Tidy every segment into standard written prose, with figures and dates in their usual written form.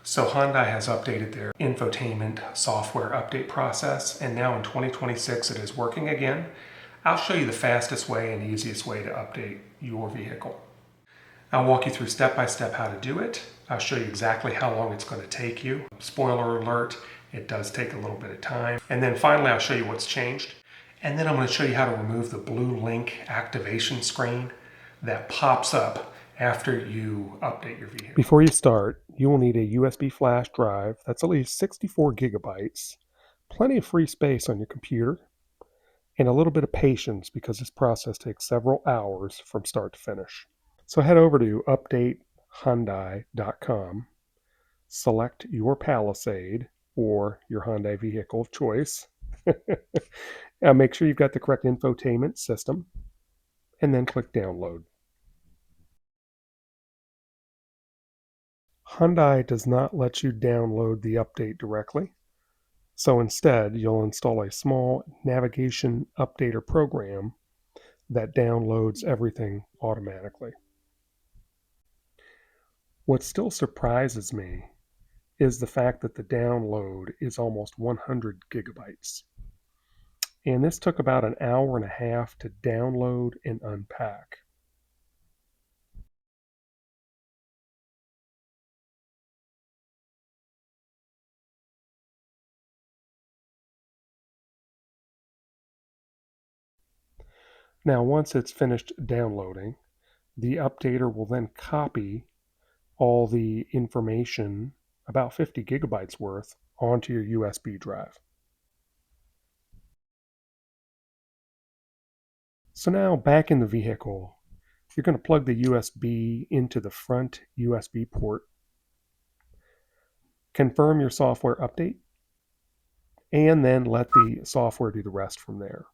So Hyundai has updated their infotainment software update process, and now in 2026 it is working again. I'll show you the fastest way and easiest way to update your vehicle. I'll walk you through step-by-step how to do it. I'll show you exactly how long it's going to take you. Spoiler alert, it does take a little bit of time. And then finally I'll show you what's changed. And then I'm going to show you how to remove the BlueLink activation screen that pops up after you update your vehicle. Before you start, you will need a USB flash drive that's at least 64 gigabytes, plenty of free space on your computer, and a little bit of patience because this process takes several hours from start to finish. So head over to updatehyundai.com, select your Palisade or your Hyundai vehicle of choice. Make sure you've got the correct infotainment system, and then click download. Hyundai does not let you download the update directly, so instead you'll install a small navigation updater program that downloads everything automatically. What still surprises me is the fact that the download is almost 100 gigabytes. And this took about an hour and a half to download and unpack. Now, once it's finished downloading, the updater will then copy all the information, about 50 gigabytes worth, onto your USB drive. So now back in the vehicle, you're going to plug the USB into the front USB port, confirm your software update, and then let the software do the rest from there.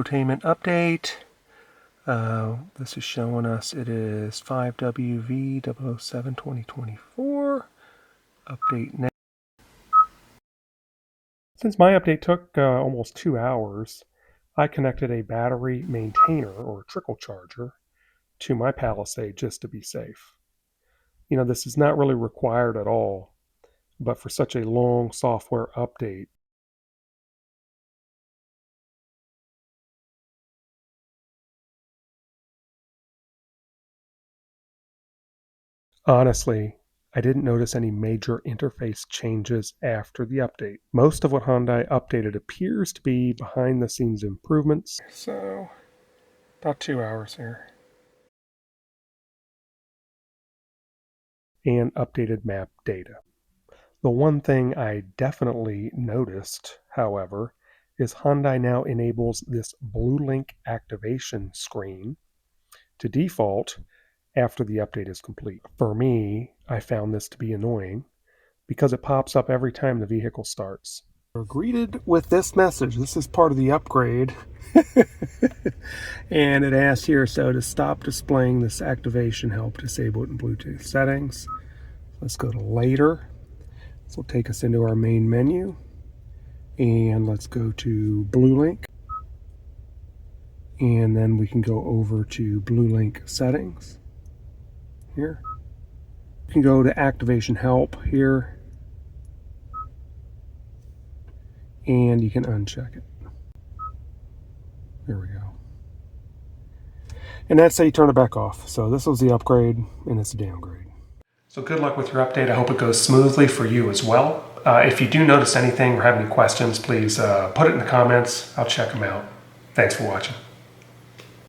Infotainment update. This is showing us it is 5WV007-2024. Update now. Since my update took almost 2 hours, I connected a battery maintainer or trickle charger to my Palisade just to be safe. You know, this is not really required at all, but for such a long software update, honestly, I didn't notice any major interface changes after the update. Most of what Hyundai updated appears to be behind the scenes improvements. So, about 2 hours here. And updated map data. The one thing I definitely noticed, however, is Hyundai now enables this BlueLink activation screen to default after the update is complete. For me, I found this to be annoying because it pops up every time the vehicle starts. We're greeted with this message. This is part of the upgrade. And it asks here, so to stop displaying this activation, help disable it in Bluetooth settings. Let's go to later. This will take us into our main menu. And let's go to BlueLink. And then we can go over to BlueLink settings here. You can go to activation help here. And you can uncheck it. There we go. And that's how you turn it back off. So this was the upgrade and it's a downgrade. So good luck with your update. I hope it goes smoothly for you as well. If you do notice anything or have any questions, please put it in the comments. I'll check them out. Thanks for watching.